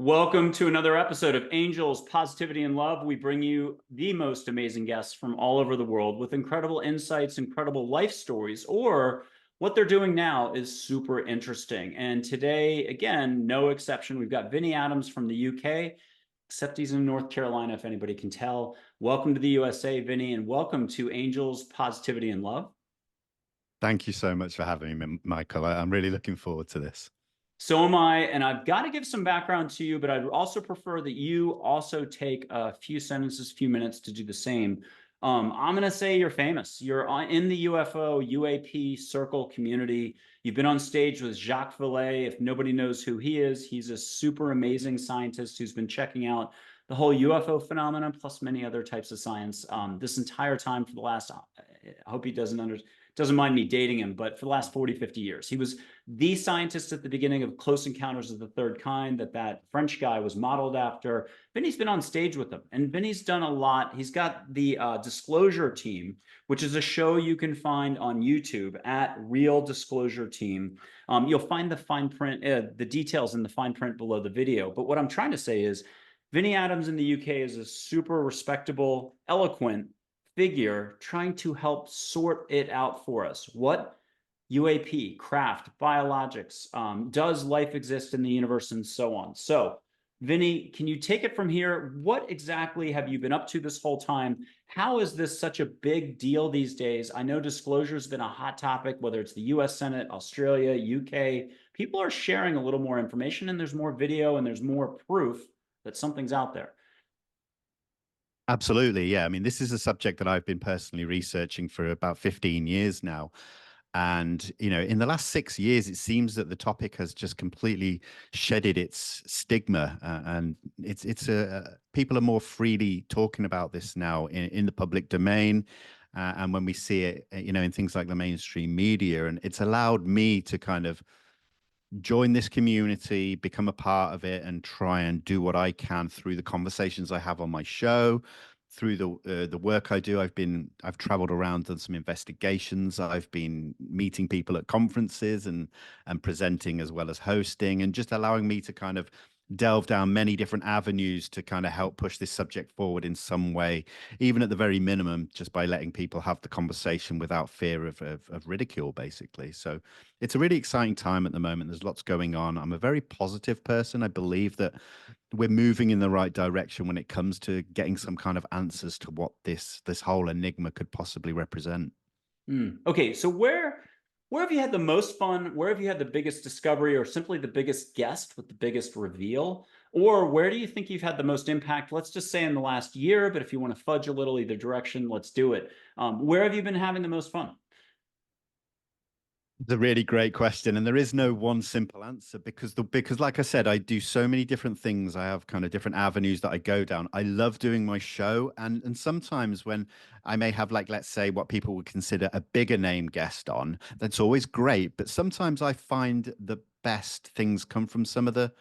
Welcome to another episode of Angels, Positivity, and Love. We bring you the most amazing guests from all over the world with incredible insights, incredible life stories, or what they're doing now is super interesting. And today, again, no exception, we've got Vinnie Adams from the UK, except he's in North Carolina, if anybody can tell. Welcome to the USA, Vinnie, and welcome to Angels, Positivity, and Love. Thank you so much for having me, Michael. I'm really looking forward to this. So am I, and I've got to give some background to you, but I'd also prefer that you also take a few sentences, few minutes to do the same. I'm going to say you're famous. You're in the UFO, UAP circle community. You've been on stage with Jacque Fét. If nobody knows who he is, he's a super amazing scientist who's been checking out the whole UFO phenomenon, plus many other types of science, this entire time for the last, I hope he doesn't mind me dating him, but for the last 40, 50 years. He was the scientist at the beginning of Close Encounters of the Third Kind that French guy was modeled after. Vinny's been on stage with them, and Vinny's done a lot. He's got the Disclosure Team, which is a show you can find on YouTube at Real Disclosure Team. You'll find the fine print, the details in the fine print below the video. But what I'm trying to say is Vinnie Adams in the UK is a super respectable, eloquent figure trying to help sort it out for us. What UAP, craft, biologics, does life exist in the universe, and so on. So, Vinny, can you take it from here? What exactly have you been up to this whole time? How is this such a big deal these days? I know disclosure has been a hot topic, whether it's the US Senate, Australia, UK. People are sharing a little more information, and there's more video and there's more proof that something's out there. Absolutely. Yeah. I mean, this is a subject that I've been personally researching for about 15 years now. And, in the last 6 years, it seems that the topic has just completely shedded its stigma. And people are more freely talking about this now in the public domain. And when we see it, in things like the mainstream media, and it's allowed me to kind of join this community, become a part of it, and try and do what I can through the conversations I have on my show, through the work I do. I've traveled around, done some investigations. I've been meeting people at conferences and presenting as well as hosting, and just allowing me to kind of delve down many different avenues to kind of help push this subject forward in some way, even at the very minimum, just by letting people have the conversation without fear of ridicule, basically. So it's a really exciting time at the moment. There's lots going on. I'm a very positive person. I believe that we're moving in the right direction when it comes to getting some kind of answers to what this whole enigma could possibly represent. Okay, so where have you had the most fun? Where have you had the biggest discovery, or simply the biggest guest with the biggest reveal? Or where do you think you've had the most impact? Let's just say in the last year, but if you want to fudge a little either direction, let's do it. Where have you been having the most fun? It's a really great question, and there is no one simple answer because like I said, I do so many different things. I have kind of different avenues that I go down. I love doing my show, and sometimes when I may have, like, let's say what people would consider a bigger name guest on, that's always great. But sometimes I find the best things come from some of the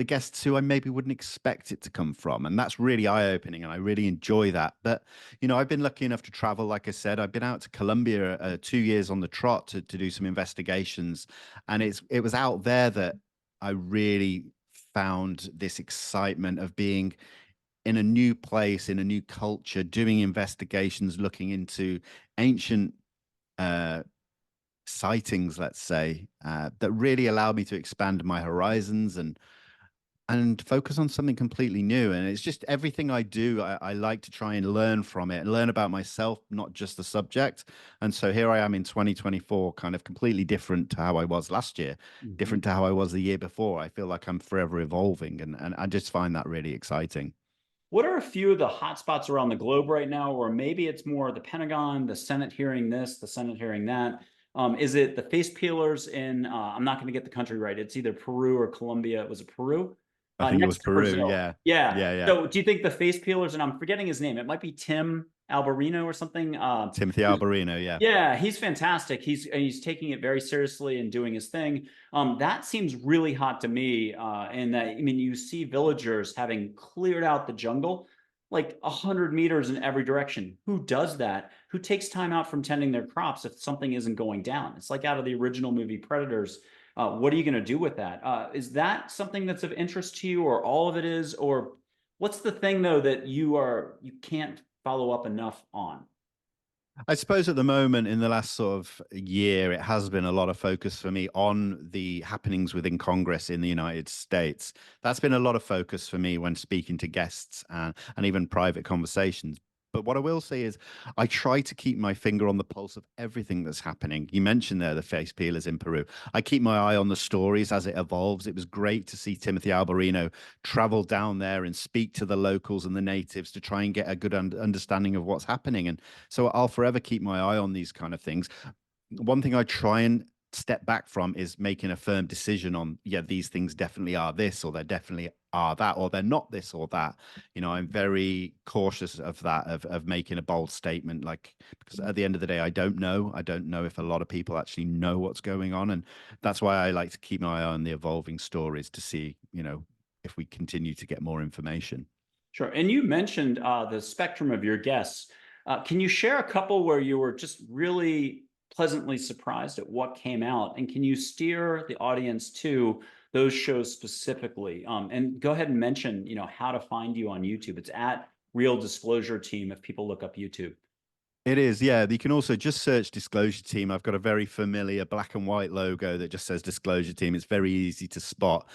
guests who I maybe wouldn't expect it to come from. And that's really eye-opening, and I really enjoy that. But, I've been lucky enough to travel. Like I said, I've been out to Colombia 2 years on the trot to do some investigations. And it was out there that I really found this excitement of being in a new place, in a new culture, doing investigations, looking into ancient sightings, let's say, that really allowed me to expand my horizons and focus on something completely new. And it's just everything I do, I like to try and learn from it and learn about myself, not just the subject. And so here I am in 2024, kind of completely different to how I was last year, Mhm. different to how I was the year before. I feel like I'm forever evolving, and I just find that really exciting. What are a few of the hotspots around the globe right now? Or maybe it's more the Pentagon, the Senate hearing this, the Senate hearing that. Is it the face peelers in, I'm not going to get the country right. It's either Peru or Colombia. Was it Peru? I think it was Next to Peru. Brazil. Yeah. Yeah. Yeah. Yeah. So do you think the face peelers, and I'm forgetting his name, it might be Tim Alberino or something. Timothy Alberino. Yeah. Yeah, he's fantastic. He's taking it very seriously and doing his thing. That seems really hot to me. And that, I mean, you see villagers having cleared out the jungle like 100 meters in every direction. Who does that? Who takes time out from tending their crops if something isn't going down? It's like out of the original movie Predators. What are you going to do with that? Is that something that's of interest to you, or all of it is, or what's the thing though that you can't follow up enough on? I suppose at the moment, in the last sort of year, it has been a lot of focus for me on the happenings within Congress in the United States. That's been a lot of focus for me when speaking to guests and even private conversations. But what I will say is, I try to keep my finger on the pulse of everything that's happening. You mentioned there the face peelers in Peru. I keep my eye on the stories as it evolves. It was great to see Timothy Alberino travel down there and speak to the locals and the natives to try and get a good understanding of what's happening. And so I'll forever keep my eye on these kind of things. One thing I try and step back from is making a firm decision on, yeah, these things definitely are this, or they definitely are that, or they're not this or that. I'm very cautious of that, of making a bold statement, like, because at the end of the day, I don't know. I don't know if a lot of people actually know what's going on. And that's why I like to keep my eye on the evolving stories to see, if we continue to get more information. Sure. And you mentioned the spectrum of your guests. Can you share a couple where you were just really pleasantly surprised at what came out? And can you steer the audience to those shows specifically? And go ahead and mention, how to find you on YouTube. It's at Real Disclosure Team if people look up YouTube. It is, yeah. You can also just search Disclosure Team. I've got a very familiar black and white logo that just says Disclosure Team. It's very easy to spot,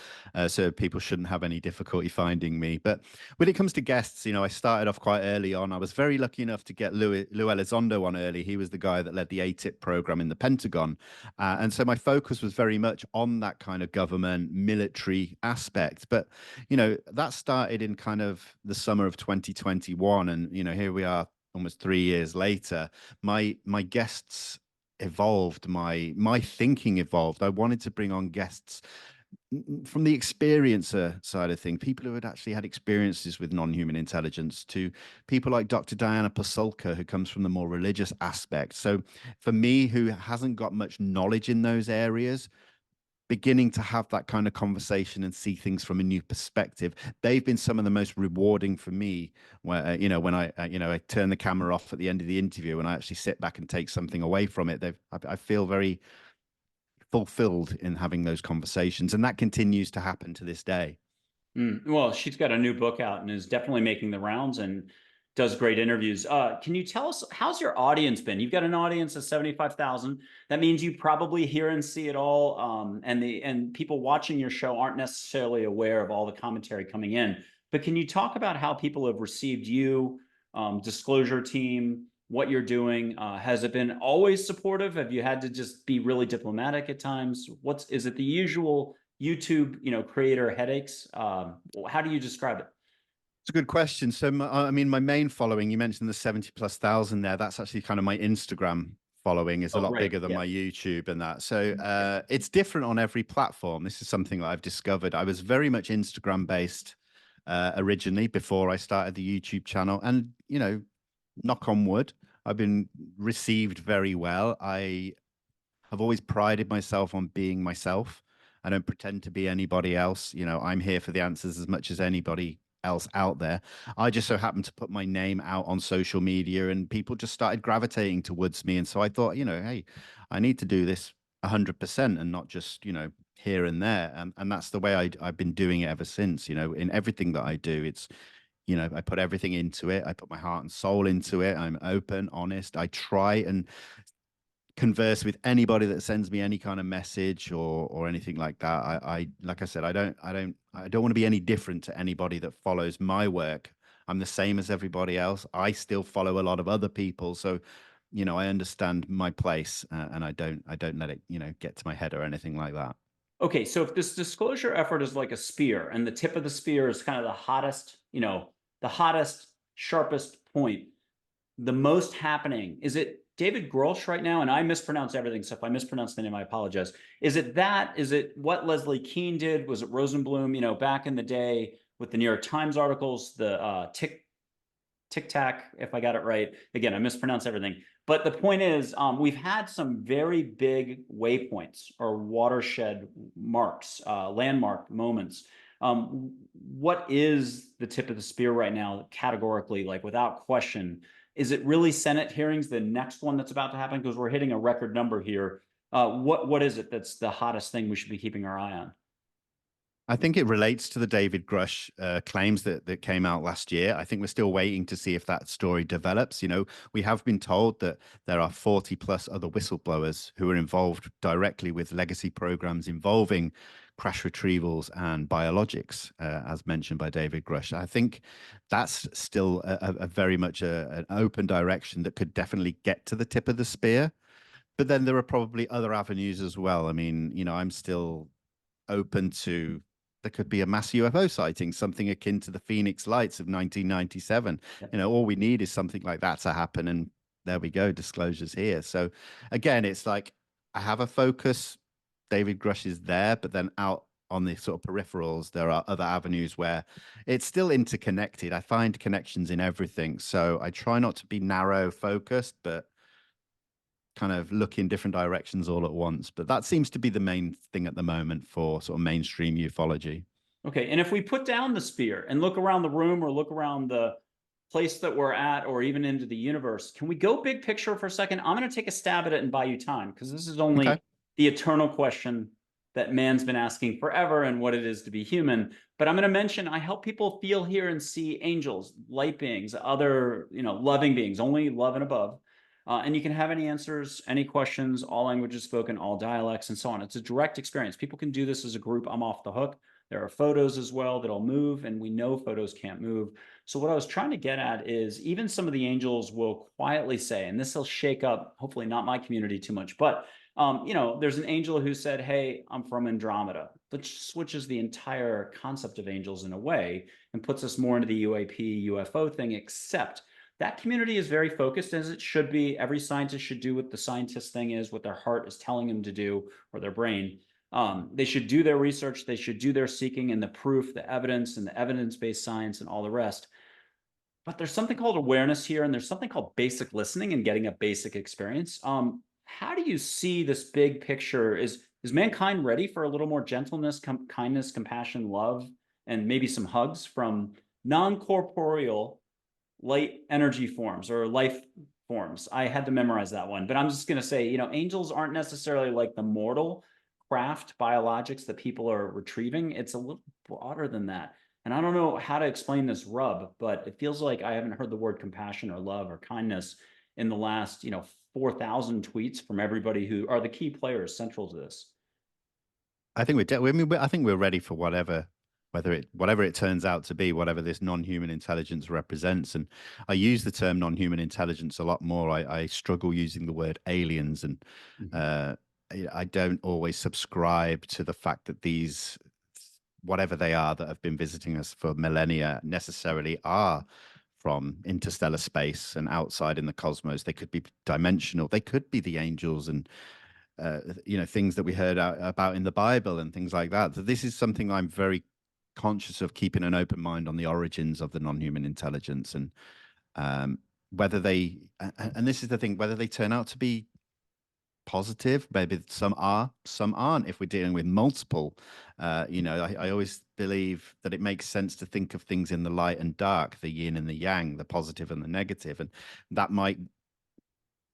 so people shouldn't have any difficulty finding me. But when it comes to guests, I started off quite early on. I was very lucky enough to get Lou Elizondo on early. He was the guy that led the ATIP program in the Pentagon. And so my focus was very much on that kind of government military aspect. But, that started in kind of the summer of 2021. And, here we are almost 3 years later. My guests evolved, my thinking evolved. I wanted to bring on guests from the experiencer side of things, people who had actually had experiences with non-human intelligence, to people like Dr. Diana Pasulka, who comes from the more religious aspect. So for me, who hasn't got much knowledge in those areas, beginning to have that kind of conversation and see things from a new perspective, they've been some of the most rewarding for me, where when I turn the camera off at the end of the interview and I actually sit back and take something away from it. I feel very fulfilled in having those conversations, and that continues to happen to this day. Well, she's got a new book out and is definitely making the rounds and does great interviews. Can you tell us, how's your audience been? You've got an audience of 75,000. That means you probably hear and see it all. And people watching your show aren't necessarily aware of all the commentary coming in. But can you talk about how people have received you, Disclosure Team, what you're doing? Has it been always supportive? Have you had to just be really diplomatic at times? Is it the usual YouTube, creator headaches? How do you describe it? It's a good question. So, my main following, you mentioned the 70 plus thousand there. That's actually kind of my Instagram following, is a Oh, lot right. bigger than Yeah. my YouTube and that. So it's different on every platform. This is something that I've discovered. I was very much Instagram based originally before I started the YouTube channel. And, knock on wood, I've been received very well. I have always prided myself on being myself. I don't pretend to be anybody else. I'm here for the answers as much as anybody else out there. I just so happened to put my name out on social media and people just started gravitating towards me. And so I thought, hey, I need to do this 100% and not just, here and there. And that's the way I've been doing it ever since. In everything that I do, it's, I put everything into it. I put my heart and soul into it. I'm open, honest. I try and converse with anybody that sends me any kind of message or anything like that. I like I said, I don't want to be any different to anybody that follows my work. I'm the same as everybody else. I still follow a lot of other people, so I understand my place, and I don't let it get to my head or anything like that. Okay, so if this disclosure effort is like a spear and the tip of the spear is kind of the hottest, sharpest point, the most happening, is it David Grusch right now? And I mispronounce everything, so if I mispronounce the name, I apologize. Is it that? Is it what Leslie Kean did? Was it Rosenblum, back in the day with the New York Times articles, the Tic Tac, if I got it right. Again, I mispronounce everything. But the point is, we've had some very big waypoints or watershed marks, landmark moments. What is the tip of the spear right now, categorically, like without question? Is it really Senate hearings, the next one that's about to happen? Because we're hitting a record number here. What is it that's the hottest thing we should be keeping our eye on? I think it relates to the David Grusch claims that came out last year. I think we're still waiting to see if that story develops. You know, we have been told that there are 40 plus other whistleblowers who are involved directly with legacy programs involving crash retrievals and biologics, as mentioned by David Grusch. I think that's still a very much an open direction that could definitely get to the tip of the spear. But then there are probably other avenues as well. I mean, you know, I'm still open to there could be a mass UFO sighting, something akin to the Phoenix Lights of 1997. Yep. You know, all we need is something like that to happen, and there we go, disclosures here. So again, it's like I have a focus. David Grusch is there, but then out on the sort of peripherals, there are other avenues where it's still interconnected. I find connections in everything, so I try not to be narrow focused, but kind of look in different directions all at once. But that seems to be the main thing at the moment for sort of mainstream ufology. Okay, and if we put down the spear and look around the room or look around the place that we're at or even into the universe, can we go big picture for a second? I'm going to take a stab at it and buy you time because this is Okay. only the eternal question that man's been asking forever and what it is to be human. But I'm going to mention I help people feel, hear, and see angels, light beings, other, loving beings, only love and above. And you can have any answers, any questions, all languages spoken, all dialects, and so on. It's a direct experience. People can do this as a group. I'm off the hook. There are photos as well that'll move, and we know photos can't move. So what I was trying to get at is even some of the angels will quietly say, and this will shake up, hopefully not my community too much, but there's an angel who said, "Hey, I'm from Andromeda," which switches the entire concept of angels in a way and puts us more into the UAP, UFO thing, except that community is very focused, as it should be. Every scientist should do what the scientist thing is, what their heart is telling them to do, or their brain. They should do their research, they should do their seeking and the proof, the evidence, and the evidence-based science and all the rest. But there's something called awareness here, and there's something called basic listening and getting a basic experience. How do you see this big picture? Is mankind ready for a little more gentleness, kindness, compassion, love, and maybe some hugs from non-corporeal light energy forms or life forms? I had to memorize that one, but I'm just going to say, angels aren't necessarily like the mortal craft biologics that people are retrieving. It's a little broader than that. And I don't know how to explain this rub, but it feels like I haven't heard the word compassion or love or kindness in the last, 4,000 tweets from everybody who are the key players central to this. I think I think we're ready for whatever it turns out to be, whatever this non-human intelligence represents. And I use the term non-human intelligence a lot more. I struggle using the word aliens, and I don't always subscribe to the fact that these, whatever they are that have been visiting us for millennia, necessarily are from interstellar space and outside in the cosmos. They could be dimensional. They could be the angels and things that we heard about in the Bible and things like that. So this is something I'm very conscious of, keeping an open mind on the origins of the non-human intelligence, and whether they and this is the thing, whether they turn out to be positive. Maybe some are, some aren't. If we're dealing with multiple, I always believe that it makes sense to think of things in the light and dark, the yin and the yang, the positive and the negative, and that might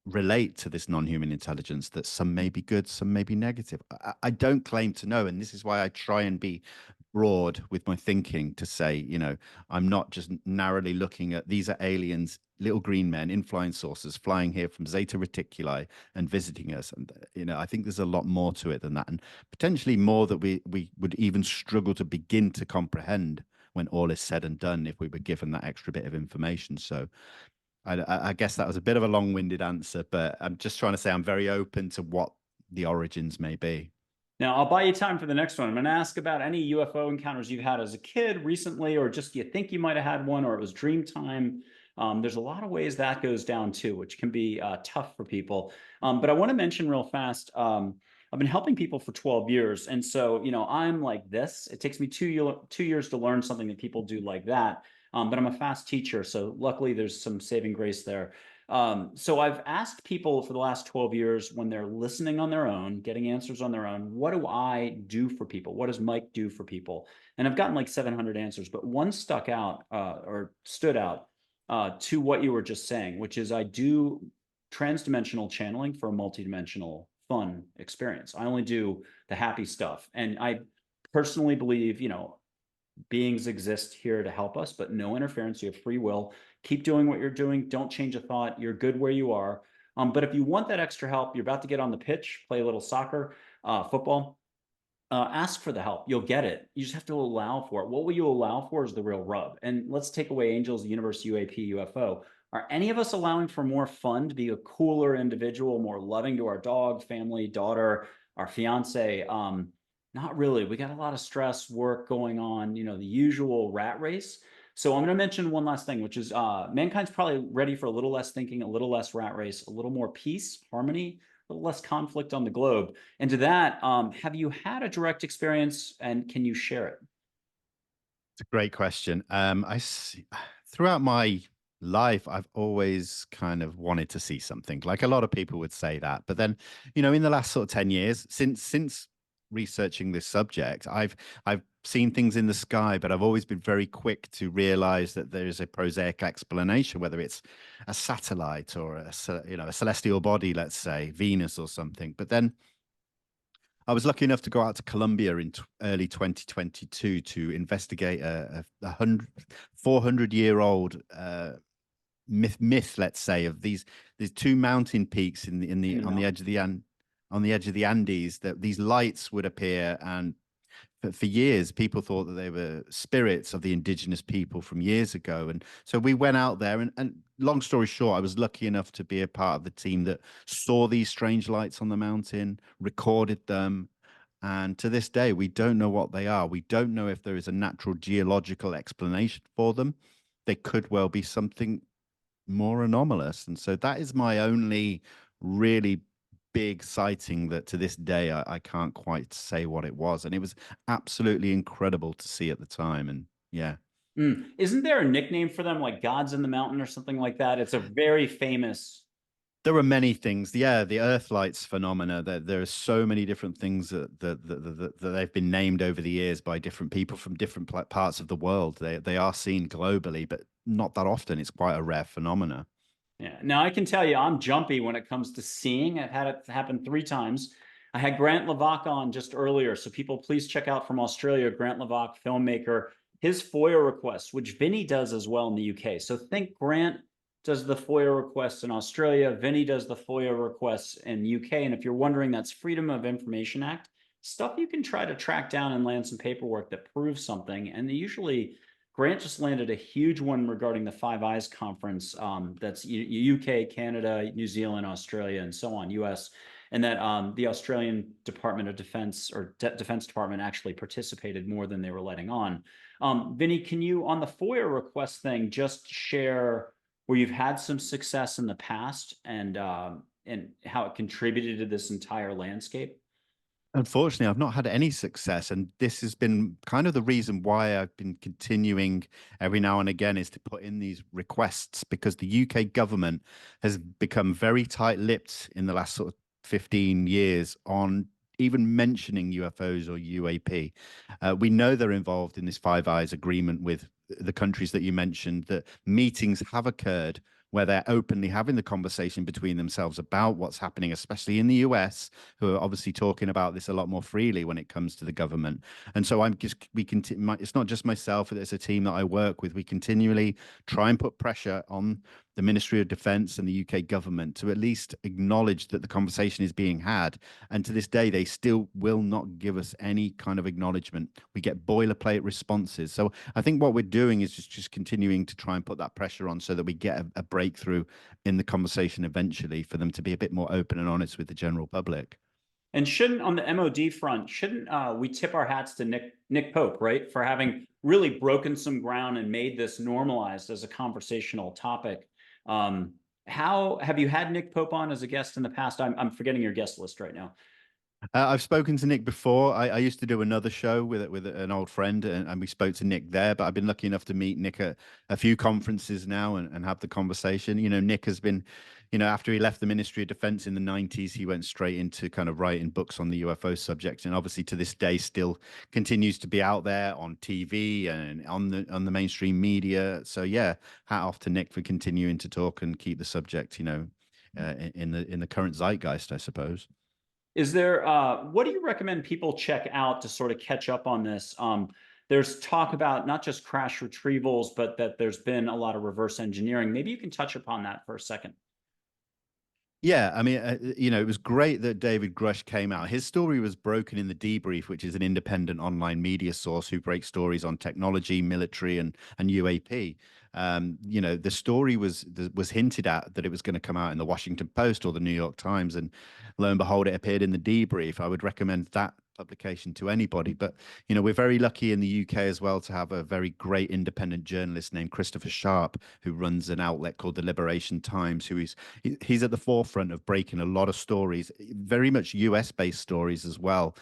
relate to this non-human intelligence, that some may be good, some may be negative. I don't claim to know, and this is why I try and be broad with my thinking, to say, I'm not just narrowly looking at these are aliens, little green men in flying saucers flying here from Zeta Reticuli and visiting us. And I think there's a lot more to it than that, and potentially more that we would even struggle to begin to comprehend when all is said and done, if we were given that extra bit of information. So I guess that was a bit of a long-winded answer, but I'm just trying to say I'm very open to what the origins may be. Now, I'll buy you time for the next one. I'm going to ask about any UFO encounters you've had as a kid recently, or just you think you might have had one, or it was dream time. There's a lot of ways that goes down too, which can be tough for people. But I want to mention real fast, I've been helping people for 12 years. And so, I'm like this. It takes me 2 years to learn something that people do like that. But I'm a fast teacher. So luckily there's some saving grace there. So I've asked people for the last 12 years, when they're listening on their own, getting answers on their own, what do I do for people? What does Mike do for people? And I've gotten like 700 answers, but one stuck out or stood out to what you were just saying, which is I do transdimensional channeling for a multidimensional fun experience. I only do the happy stuff. And I personally believe, beings exist here to help us, but no interference. You have free will. Keep doing what you're doing. Don't change a thought. You're good where you are. But if you want that extra help, you're about to get on the pitch, play a little soccer, football, ask for the help. You'll get it. You just have to allow for it. What will you allow for is the real rub. And let's take away angels, universe, UAP, UFO. Are any of us allowing for more fun, to be a cooler individual, more loving to our dog, family, daughter, our fiance? Not really. We got a lot of stress, work going on, the usual rat race. So I'm going to mention one last thing, which is mankind's probably ready for a little less thinking, a little less rat race, a little more peace, harmony, a little less conflict on the globe. And to that, have you had a direct experience, and can you share it? It's a great question. Throughout my life, I've always kind of wanted to see something. Like a lot of people would say that, but then, in the last sort of 10 years, since researching this subject, I've seen things in the sky, but I've always been very quick to realize that there is a prosaic explanation, whether it's a satellite or a celestial body, let's say Venus or something. But then I was lucky enough to go out to Colombia in early 2022 to investigate a 400-year-old myth, let's say, of these two mountain peaks in the on the edge of the Andes, that these lights would appear, and for years people thought that they were spirits of the indigenous people from years ago. And so we went out there, and long story short, I was lucky enough to be a part of the team that saw these strange lights on the mountain, recorded them, and to this day we don't know what they are. We don't know if there is a natural geological explanation for them. They could well be something more anomalous. And so that is my only really big sighting, that to this day I can't quite say what it was. And it was absolutely incredible to see at the time. And yeah. Isn't there a nickname for them, like gods in the mountain or something like that? It's a very famous. There are many things. Yeah, the Earth lights phenomena. There are so many different things that they've been named over the years by different people from different parts of the world. They are seen globally, but not that often. It's quite a rare phenomena. Yeah. Now I can tell you, I'm jumpy when it comes to seeing. I've had it happen 3 times. I had Grant Levac on just earlier, so people please check out from Australia, Grant Levac, filmmaker, his FOIA requests, which Vinnie does as well in the UK. So think Grant does the FOIA requests in Australia, Vinnie does the FOIA requests in UK. And if you're wondering, that's Freedom of Information Act, stuff you can try to track down and land some paperwork that proves something. And they usually, Grant just landed a huge one regarding the Five Eyes conference. That's UK, Canada, New Zealand, Australia, and so on, US. And that the Australian Department of Defense, or Defense Department, actually participated more than they were letting on. Vinnie, can you, on the FOIA request thing, just share where you've had some success in the past, and how it contributed to this entire landscape? Unfortunately, I've not had any success, and this has been kind of the reason why I've been continuing every now and again, is to put in these requests, because the UK government has become very tight-lipped in the last sort of 15 years on even mentioning UFOs or UAP. We know they're involved in this Five Eyes agreement with the countries that you mentioned, that meetings have occurred where they're openly having the conversation between themselves about what's happening, especially in the US, who are obviously talking about this a lot more freely when it comes to the government. And so it's not just myself, it's a team that I work with. We continually try and put pressure on the Ministry of Defence and the UK government to at least acknowledge that the conversation is being had. And to this day, they still will not give us any kind of acknowledgement. We get boilerplate responses. So I think what we're doing is just continuing to try and put that pressure on, so that we get a breakthrough in the conversation eventually, for them to be a bit more open and honest with the general public. And shouldn't, on the MOD front, shouldn't we tip our hats to Nick Pope, right, for having really broken some ground and made this normalized as a conversational topic? How have you had Nick Pope on as a guest in the past? I'm forgetting your guest list right now. I've spoken to Nick before. I used to do another show with an old friend, and we spoke to Nick there. But I've been lucky enough to meet Nick at a few conferences now, and have the conversation. Nick has been, after he left the Ministry of Defense in the 90s, he went straight into kind of writing books on the UFO subject, and obviously to this day still continues to be out there on TV and on the mainstream media. So yeah, hat off to Nick for continuing to talk and keep the subject, in the current zeitgeist, I suppose. Is there what do you recommend people check out to sort of catch up on this? There's talk about not just crash retrievals, but that there's been a lot of reverse engineering. Maybe you can touch upon that for a second. Yeah, I mean, it was great that David Grusch came out. His story was broken in the Debrief, which is an independent online media source who breaks stories on technology, military, and UAP. The story was hinted at that it was going to come out in the Washington Post or the New York Times, and lo and behold, it appeared in the Debrief. I would recommend that publication to anybody. But we're very lucky in the UK as well to have a very great independent journalist named Christopher Sharp, who runs an outlet called the Liberation Times, he's at the forefront of breaking a lot of stories, very much US based stories as well.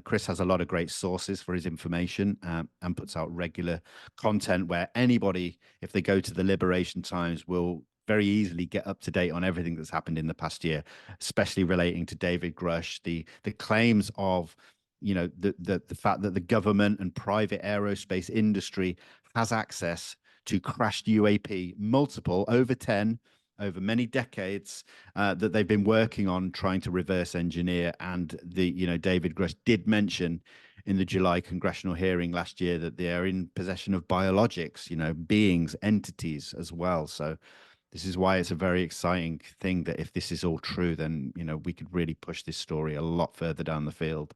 Chris has a lot of great sources for his information, and puts out regular content where anybody, if they go to the Liberation Times, will very easily get up to date on everything that's happened in the past year, especially relating to David Grusch, the claims of the fact that the government and private aerospace industry has access to crashed UAP, multiple, over 10, over many decades, that they've been working on trying to reverse engineer. And David Grusch did mention in the July congressional hearing last year that they are in possession of biologics, beings, entities as well. So this is why it's a very exciting thing that if this is all true, then we could really push this story a lot further down the field.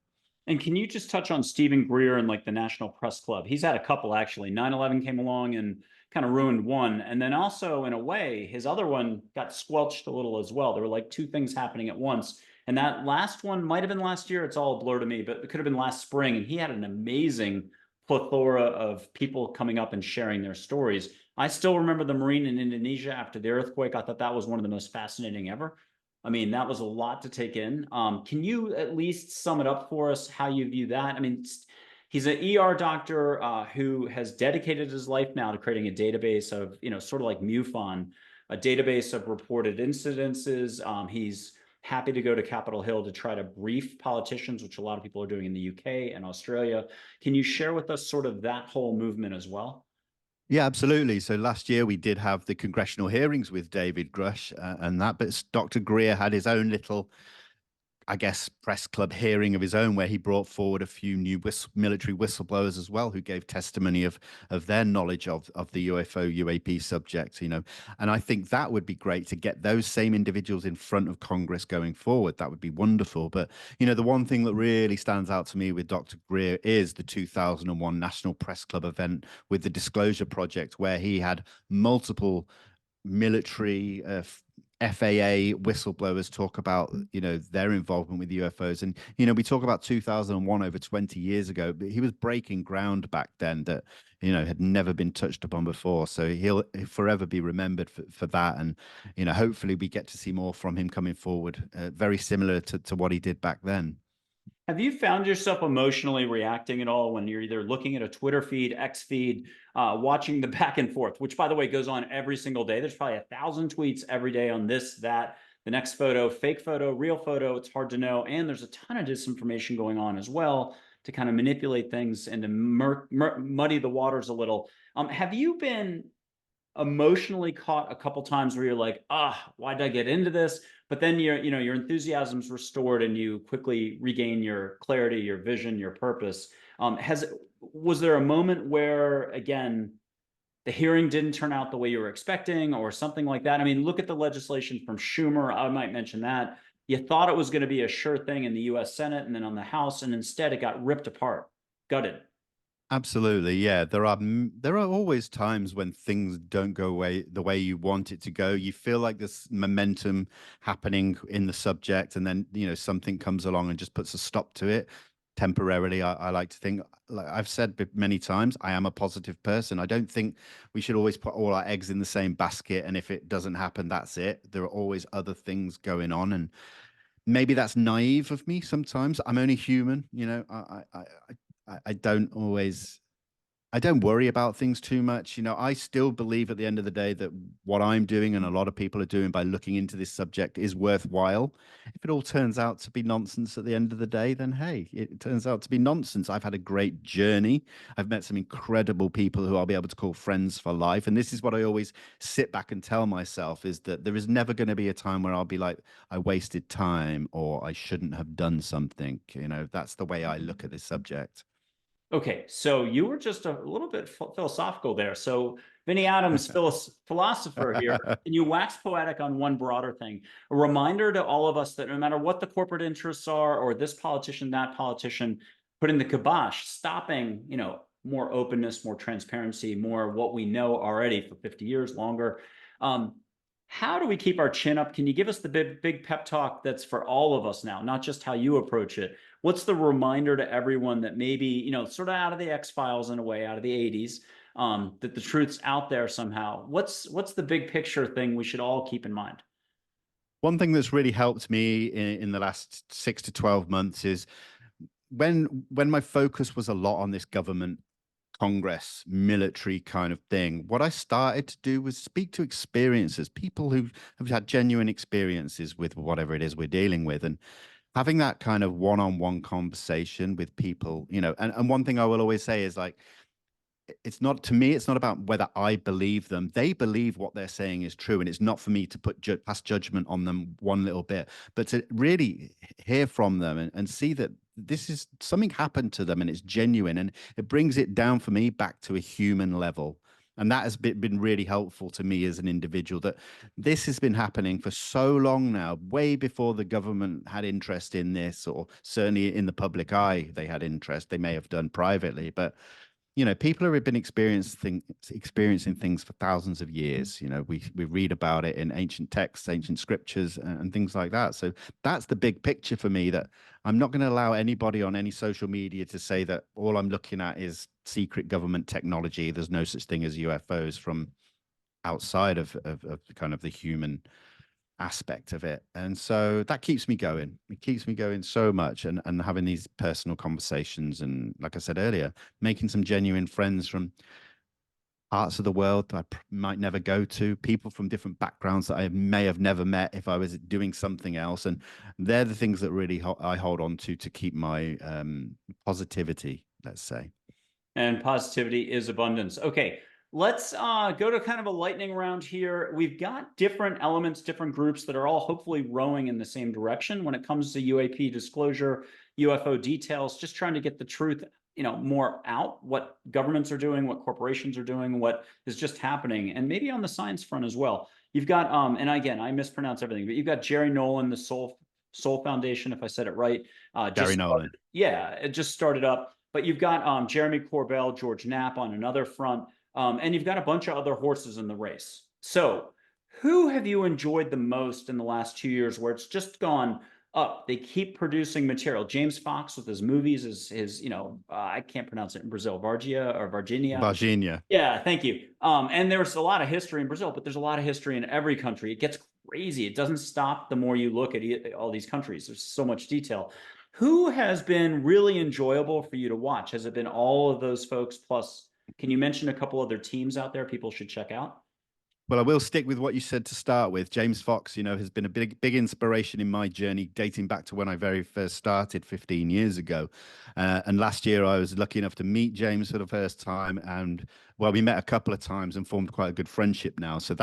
And can you just touch on Stephen Greer and like the National Press Club? He's had a couple actually. 9/11 came along and kind of ruined one. And then also, in a way, his other one got squelched a little as well. There were like two things happening at once. And that last one might have been last year. It's all a blur to me, but it could have been last spring. And he had an amazing plethora of people coming up and sharing their stories. I still remember the Marine in Indonesia after the earthquake. I thought that was one of the most fascinating ever. I mean, that was a lot to take in. Can you at least sum it up for us how you view that? I mean, he's an ER doctor who has dedicated his life now to creating a database of, sort of like MUFON, a database of reported incidences. He's happy to go to Capitol Hill to try to brief politicians, which a lot of people are doing in the UK and Australia. Can you share with us sort of that whole movement as well? Yeah, absolutely. So last year we did have the congressional hearings with David Grusch, but Dr. Greer had his own little, I guess, press club hearing of his own, where he brought forward a few new military whistleblowers as well, who gave testimony of their knowledge of the UFO UAP subject. And I think that would be great to get those same individuals in front of Congress going forward. That would be wonderful. But the one thing that really stands out to me with Dr. Greer is the 2001 National Press Club event with the Disclosure Project, where he had multiple military, FAA whistleblowers talk about their involvement with UFOs. And we talk about 2001, over 20 years ago, but he was breaking ground back then that had never been touched upon before. So he'll forever be remembered for that. And hopefully we get to see more from him coming forward, very similar to what he did back then. Have you found yourself emotionally reacting at all when you're either looking at a Twitter feed, X feed, watching the back and forth, which by the way goes on every single day? There's probably 1,000 tweets every day on this, that, the next photo, fake photo, real photo. It's hard to know. And there's a ton of disinformation going on as well to kind of manipulate things and to muddy the waters a little. Have you been emotionally caught a couple times where you're like, why did I get into this? But then your enthusiasm's restored and you quickly regain your clarity, your vision, your purpose. Was there a moment where, again, the hearing didn't turn out the way you were expecting or something like that? I mean, look at the legislation from Schumer. I might mention that. You thought it was going to be a sure thing in the US Senate and then on the House, and instead it got ripped apart, gutted. Absolutely, yeah. There are always times when things don't go away the way you want it to go. You feel like there's momentum happening in the subject, and then something comes along and just puts a stop to it temporarily. I like to think, like I've said many times, I am a positive person. I don't think we should always put all our eggs in the same basket, and if it doesn't happen, that's it. There are always other things going on, and maybe that's naive of me sometimes. I'm only human. I don't always I don't worry about things too much. You know, I still believe at the end of the day that what I'm doing and a lot of people are doing by looking into this subject is worthwhile. If it all turns out to be nonsense at the end of the day, then hey, it turns out to be nonsense. I've had a great journey. I've met some incredible people who I'll be able to call friends for life. And this is what I always sit back and tell myself is that there is never going to be a time where I'll be like, I wasted time or I shouldn't have done something. You know, that's the way I look at this subject. Okay, so you were just a little bit philosophical there. So Vinnie Adams, philosopher here, and you wax poetic on one broader thing. A reminder to all of us that no matter what the corporate interests are, or this politician, that politician, putting the kibosh, stopping, more openness, more transparency, more what we know already for 50 years longer. How do we keep our chin up? Can you give us the big pep talk that's for all of us now, not just how you approach it? What's the reminder to everyone that maybe, sort of out of the X-Files in a way, out of the 80s, that the truth's out there somehow? What's the big picture thing we should all keep in mind? One thing that's really helped me in the last 6 to 12 months is when my focus was a lot on this government, Congress, military kind of thing, what I started to do was speak to experiences, people who have had genuine experiences with whatever it is we're dealing with, and having that kind of one-on-one conversation with people, and one thing I will always say is like, it's not, to me, it's not about whether I believe them. They believe what they're saying is true, and it's not for me to pass judgment on them one little bit, but to really hear from them and see that this is something happened to them and it's genuine, and it brings it down for me back to a human level. And that has been really helpful to me as an individual, that this has been happening for so long now, way before the government had interest in this, or certainly in the public eye, they had interest. They may have done privately, but people have been experiencing things for thousands of years. We read about it in ancient texts, ancient scriptures, and things like that. So that's the big picture for me, that I'm not going to allow anybody on any social media to say that all I'm looking at is secret government technology. There's no such thing as UFOs from outside of kind of the human aspect of it. And so that keeps me going. It keeps me going so much, and having these personal conversations, and like I said earlier, making some genuine friends from parts of the world that I might never go to, people from different backgrounds that I may have never met if I was doing something else. And they're the things that really I hold on to keep my positivity, let's say. And positivity is abundance. Okay, let's go to kind of a lightning round here. We've got different elements, different groups that are all hopefully rowing in the same direction when it comes to UAP disclosure, UFO details, just trying to get the truth, more out, what governments are doing, what corporations are doing, what is just happening, and maybe on the science front as well. You've got, and again, I mispronounce everything, but you've got Jerry Nolan, the Soul Foundation, if I said it right. Gary Nolan. Yeah, it just started up. But you've got Jeremy Corbell, George Knapp on another front, and you've got a bunch of other horses in the race. So who have you enjoyed the most in the last 2 years where it's just gone up? They keep producing material. James Fox with his movies, his I can't pronounce it in Brazil, Vargia or Virginia. Virginia. Yeah, thank you. And there's a lot of history in Brazil, but there's a lot of history in every country. It gets crazy. It doesn't stop the more you look at all these countries. There's so much detail. Who has been really enjoyable for you to watch? Has it been all of those folks? Plus, can you mention a couple other teams out there people should check out? Well, I will stick with what you said to start with. James Fox, has been a big inspiration in my journey, dating back to when I very first started 15 years ago. And last year, I was lucky enough to meet James for the first time. And well, we met a couple of times and formed quite a good friendship now. So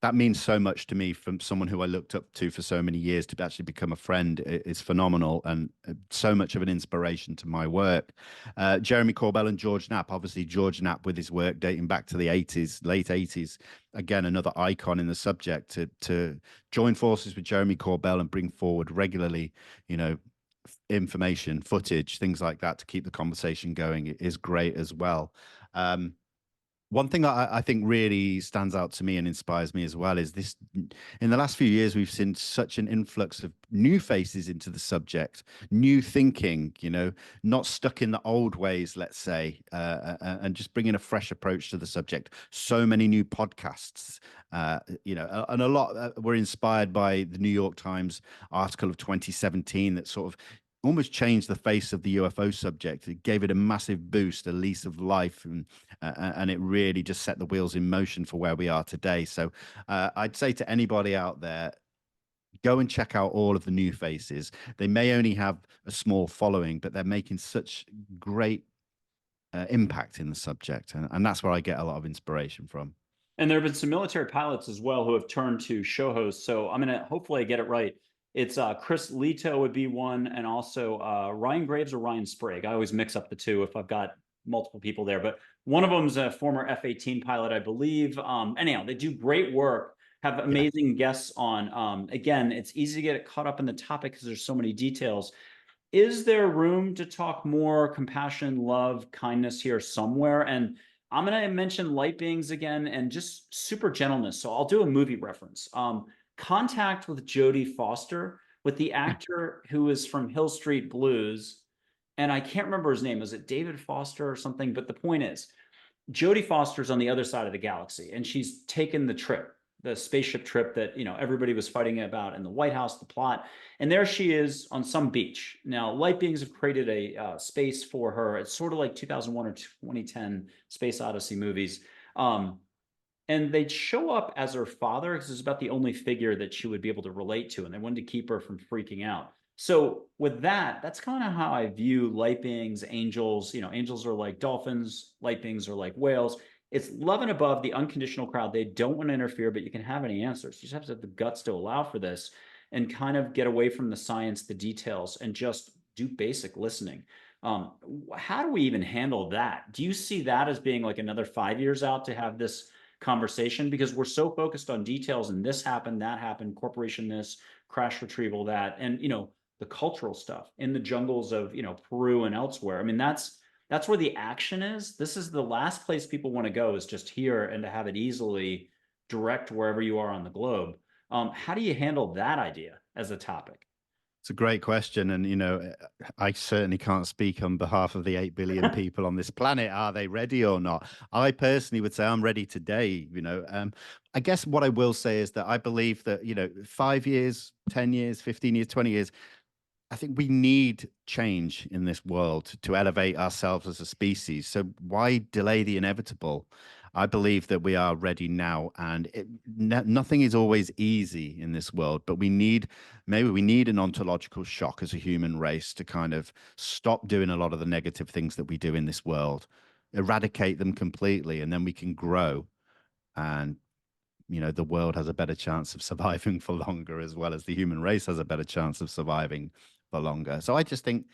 that means so much to me, from someone who I looked up to for so many years. To actually become a friend is phenomenal, and so much of an inspiration to my work. Jeremy Corbell and George Knapp, obviously George Knapp with his work dating back to the 80s, late 80s, again, another icon in the subject. To join forces with Jeremy Corbell and bring forward regularly, information, footage, things like that to keep the conversation going is great as well. One thing I think really stands out to me and inspires me as well is this: in the last few years, we've seen such an influx of new faces into the subject, new thinking, not stuck in the old ways, let's say, and just bringing a fresh approach to the subject. So many new podcasts, and a lot were inspired by the New York Times article of 2017 that sort of almost changed the face of the UFO subject. It gave it a massive boost, a lease of life, and it really just set the wheels in motion for where we are today. So I'd say to anybody out there, go and check out all of the new faces. They may only have a small following, but they're making such great impact in the subject. And that's where I get a lot of inspiration from. And there have been some military pilots as well who have turned to show hosts. So I'm gonna hopefully I get it right. It's Chris Leto would be one, and also Ryan Graves or Ryan Sprague. I always mix up the two if I've got multiple people there, but one of them's a former F-18 pilot, I believe. Anyhow, they do great work, have Yeah. amazing guests on. Again, it's easy to get caught up in the topic because there's so many details. Is there room to talk more compassion, love, kindness here somewhere? And I'm going to mention light beings again and just super gentleness. So I'll do a movie reference. Contact with Jodie Foster, with the actor who is from Hill Street Blues. And I can't remember his name. Is it David Foster or something? But the point is, Jodie Foster's on the other side of the galaxy, and she's taken the trip, the spaceship trip that everybody was fighting about in the White House, the plot. And there she is on some beach. Now, light beings have created a space for her. It's sort of like 2001 or 2010 Space Odyssey movies. And they'd show up as her father because it's about the only figure that she would be able to relate to, and they wanted to keep her from freaking out. So with that, that's kind of how I view light beings, angels. Angels are like dolphins, light beings are like whales. It's love and above, the unconditional crowd. They don't want to interfere, but you can have any answers. You just have to have the guts to allow for this and kind of get away from the science, the details, and just do basic listening. How do we even handle that? Do you see that as being like another 5 years out to have this conversation? Because we're so focused on details and this happened, that happened, corporation this, crash retrieval that, and the cultural stuff in the jungles of Peru and elsewhere. I mean, that's where the action is. This is the last place people want to go, is just here, and to have it easily direct wherever you are on the globe. How do you handle that idea as a topic? It's a great question. And, I certainly can't speak on behalf of the 8 billion people on this planet. Are they ready or not? I personally would say I'm ready today. I guess what I will say is that I believe that, 5 years, 10 years, 15 years, 20 years, I think we need change in this world to elevate ourselves as a species. So why delay the inevitable? I believe that we are ready now, and nothing is always easy in this world, but maybe we need an ontological shock as a human race to kind of stop doing a lot of the negative things that we do in this world, eradicate them completely, and then we can grow. And the world has a better chance of surviving for longer, as well as the human race has a better chance of surviving for longer. So I just think,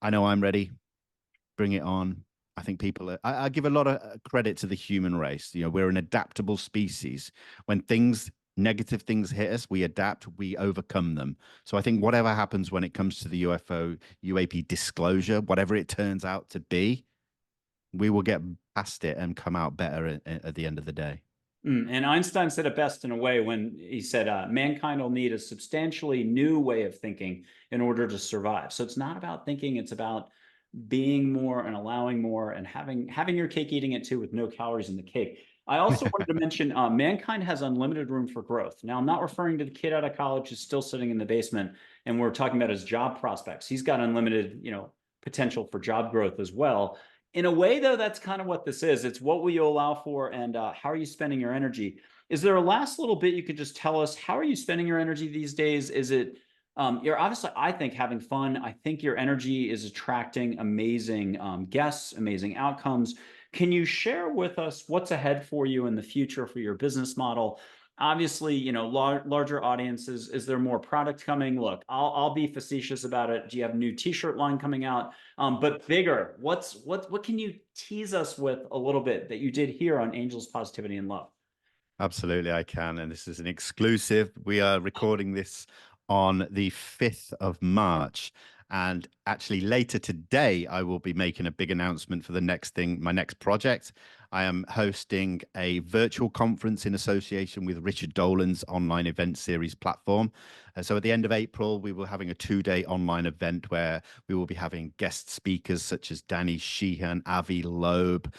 I know I'm ready. Bring it on. I think I give a lot of credit to the human race. We're an adaptable species. When negative things hit us, we adapt, we overcome them. So I think whatever happens when it comes to the UFO, UAP disclosure, whatever it turns out to be, we will get past it and come out better at the end of the day. And Einstein said it best in a way when he said, mankind will need a substantially new way of thinking in order to survive. So it's not about thinking, it's about being more and allowing more and having your cake, eating it too, with no calories in the cake. I also wanted to mention mankind has unlimited room for growth. Now, I'm not referring to the kid out of college who's still sitting in the basement and we're talking about his job prospects. He's got unlimited, potential for job growth as well. In a way, though, that's kind of what this is. It's what will you allow for, and how are you spending your energy? Is there a last little bit you could just tell us? How are you spending your energy these days? Is it you're obviously, I think, having fun. I think your energy is attracting amazing guests, amazing outcomes. Can you share with us what's ahead for you in the future for your business model? Obviously, larger audiences. Is there more product coming? Look, I'll be facetious about it. Do you have a new T-shirt line coming out? But bigger. What can you tease us with a little bit that you did here on Angels, Positivity, and Love? Absolutely, I can. And this is an exclusive. We are recording this on the 5th of March. And actually, later today, I will be making a big announcement for my next project. I am hosting a virtual conference in association with Richard Dolan's online event series platform. So at the end of April, we will having a 2-day online event where we will be having guest speakers such as Danny Sheehan, Avi Loeb,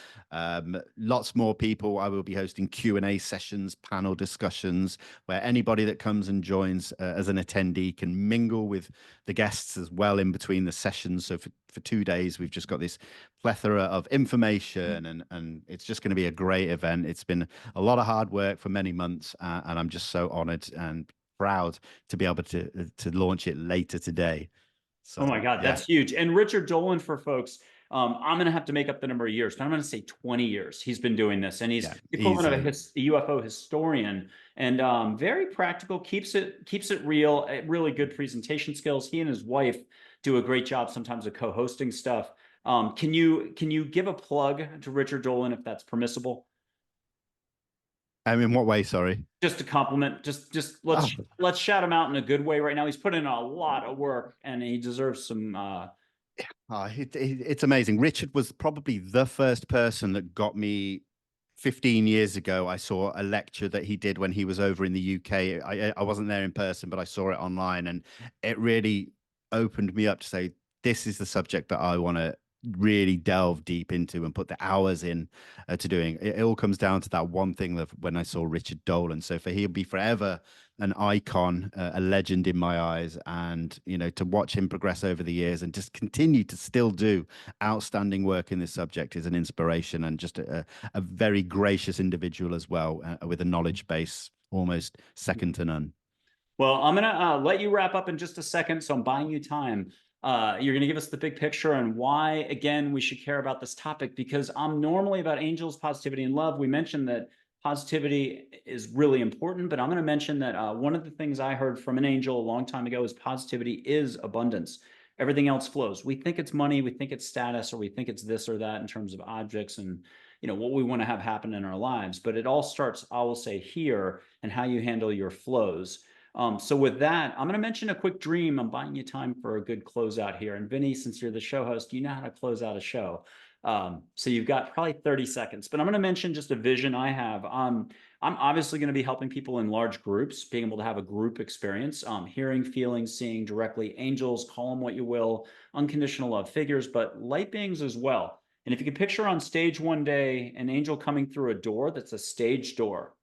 lots more people. I will be hosting Q&A sessions, panel discussions, where anybody that comes and joins as an attendee can mingle with the guests as well in between the sessions. So for 2 days, we've just got this plethora of information, and it's just going to be a great event. It's been a lot of hard work for many months, and I'm just so honored and proud to be able to launch it later today. Oh So my God, yeah, that's huge. And Richard Dolan, for folks, I'm going to have to make up the number of years, but I'm going to say 20 years he's been doing this. And he's yeah, the equivalent of easily. a UFO historian, and very practical, keeps it real, really good presentation skills. He and his wife do a great job sometimes of co-hosting stuff. Can you give a plug to Richard Dolan if that's permissible? In what way? Sorry. Just a compliment. Just Oh, let's shout him out in a good way right now. He's put in a lot of work and he deserves some it's amazing. Richard was probably the first person that got me 15 years ago. I saw a lecture that he did when he was over in the UK. I wasn't there in person, but I saw it online, and it really opened me up to say, this is the subject that I want to really delve deep into and put the hours in to doing. It all comes down to that one thing that when I saw Richard Dolan. So for he'll be forever an icon, a legend in my eyes, and to watch him progress over the years and just continue to still do outstanding work in this subject is an inspiration, and just a very gracious individual as well, with a knowledge base almost second to none. Well, I'm gonna let you wrap up in just a second, so I'm buying you time. You're gonna give us the big picture and why, again, we should care about this topic, because I'm normally about angels, positivity, and love. We mentioned that positivity is really important, but I'm gonna mention that one of the things I heard from an angel a long time ago is positivity is abundance. Everything else flows. We think it's money, we think it's status, or we think it's this or that in terms of objects and what we want to have happen in our lives. But it all starts, I will say, here and how you handle your flows. So with that, I'm going to mention a quick dream. I'm buying you time for a good closeout here. And Vinny, since you're the show host, you know how to close out a show. So you've got probably 30 seconds, but I'm going to mention just a vision I have. I'm obviously going to be helping people in large groups, being able to have a group experience, hearing, feeling, seeing directly angels, call them what you will, unconditional love figures, but light beings as well. And if you could picture on stage one day, an angel coming through a door that's a stage door,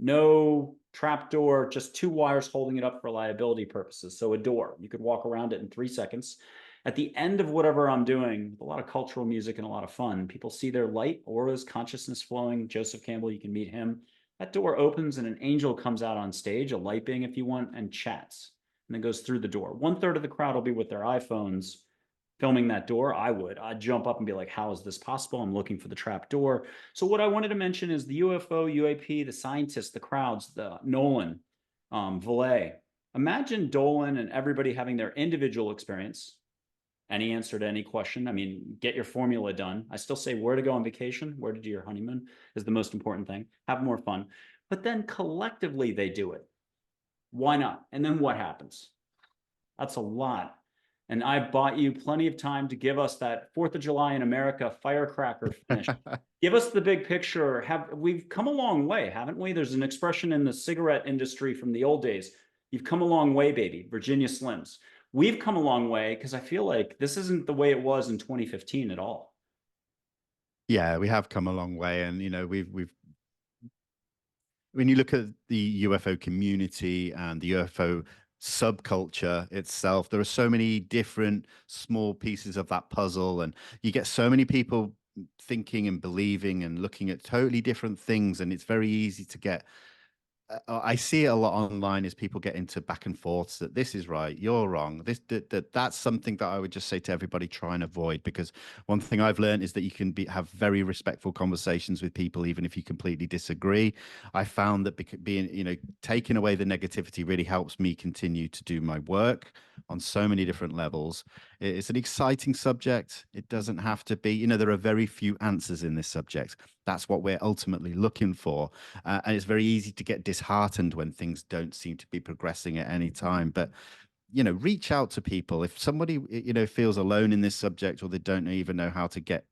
no trap door, just two wires holding it up for liability purposes. So a door, you could walk around it in 3 seconds. At the end of whatever I'm doing, a lot of cultural music and a lot of fun, people see their light, auras, consciousness flowing. Joseph Campbell, you can meet him. That door opens and an angel comes out on stage, a light being if you want, and chats. And then goes through the door. 1/3 of the crowd will be with their iPhones filming that door. I'd jump up and be like, how is this possible? I'm looking for the trap door. So what I wanted to mention is the UFO, UAP, the scientists, the crowds, the Nolan, Valet. Imagine Dolan and everybody having their individual experience. Any answer to any question. I mean, get your formula done. I still say where to go on vacation, where to do your honeymoon is the most important thing. Have more fun. But then collectively they do it. Why not? And then what happens? That's a lot. And I bought you plenty of time to give us that 4th of July in America firecracker finish. Give us the big picture. We've come a long way, haven't we? There's an expression in the cigarette industry from the old days. You've come a long way, baby. Virginia Slims. We've come a long way because I feel like this isn't the way it was in 2015 at all. Yeah, we have come a long way, and we've when you look at the UFO community and the UFO subculture itself, there are so many different small pieces of that puzzle, and you get so many people thinking and believing and looking at totally different things, and it's very easy to get I see it a lot online as people get into back and forths that this is right, you're wrong. That's something that I would just say to everybody, try and avoid, because one thing I've learned is that you can have very respectful conversations with people, even if you completely disagree. I found that being, taking away the negativity really helps me continue to do my work on so many different levels. It's an exciting subject. It doesn't have to be, there are very few answers in this subject. That's what we're ultimately looking for. And it's very easy to get disheartened when things don't seem to be progressing at any time. But, reach out to people. If somebody, feels alone in this subject, or they don't even know how to get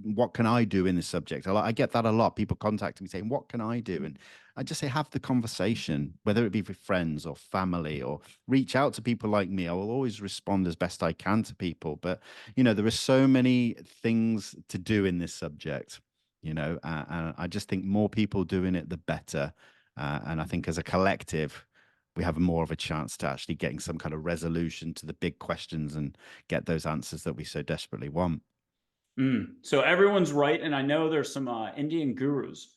what can I do in this subject? I get that a lot. People contact me saying, what can I do? And I just say, have the conversation, whether it be with friends or family, or reach out to people like me. I will always respond as best I can to people. But, there are so many things to do in this subject, and I just think more people doing it, the better. And I think as a collective, we have more of a chance to actually getting some kind of resolution to the big questions and get those answers that we so desperately want. So everyone's right, and I know there's some Indian gurus.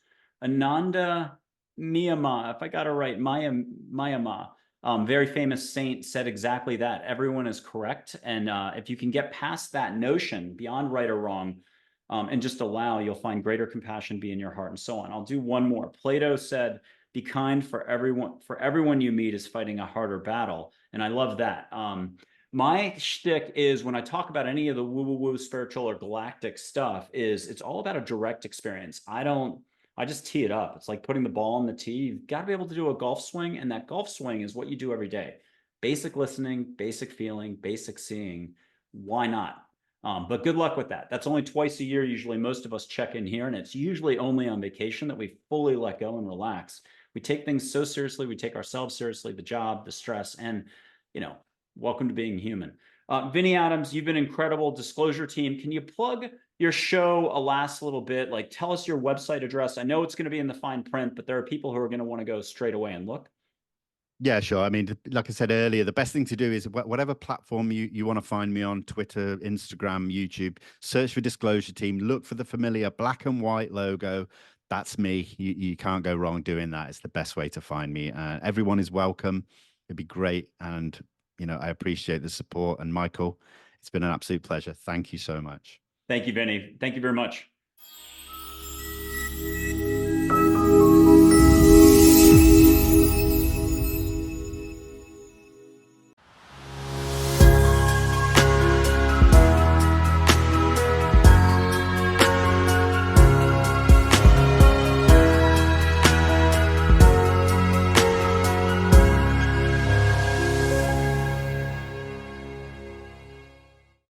Ananda Myanmar, if I got it right, Myanmar, very famous saint, said exactly that. Everyone is correct, and if you can get past that notion, beyond right or wrong, and just allow, you'll find greater compassion be in your heart, and so on. I'll do one more. Plato said, "Be kind, for everyone you meet is fighting a harder battle," and I love that. My shtick is, when I talk about any of the woo-woo-woo spiritual or galactic stuff, is it's all about a direct experience. I just tee it up. It's like putting the ball in the tee. You've got to be able to do a golf swing, and that golf swing is what you do every day. Basic listening, basic feeling, basic seeing. Why not? But good luck with that. That's only twice a year. Usually most of us check in here, and it's usually only on vacation that we fully let go and relax. We take things so seriously. We take ourselves seriously, the job, the stress, and, you know, welcome to being human. Vinnie Adams, you've been incredible. Disclosure team, can you plug your show a last little bit? Like, tell us your website address. I know it's going to be in the fine print, but there are people who are going to want to go straight away and look. Yeah, sure. I mean, like I said earlier, the best thing to do is whatever platform you want to find me on, Twitter, Instagram, YouTube, search for Disclosure Team, look for the familiar black and white logo. That's me. You can't go wrong doing that. It's the best way to find me. Everyone is welcome. It'd be great. And, I appreciate the support. And Michael, it's been an absolute pleasure. Thank you so much. Thank you, Vinnie. Thank you very much.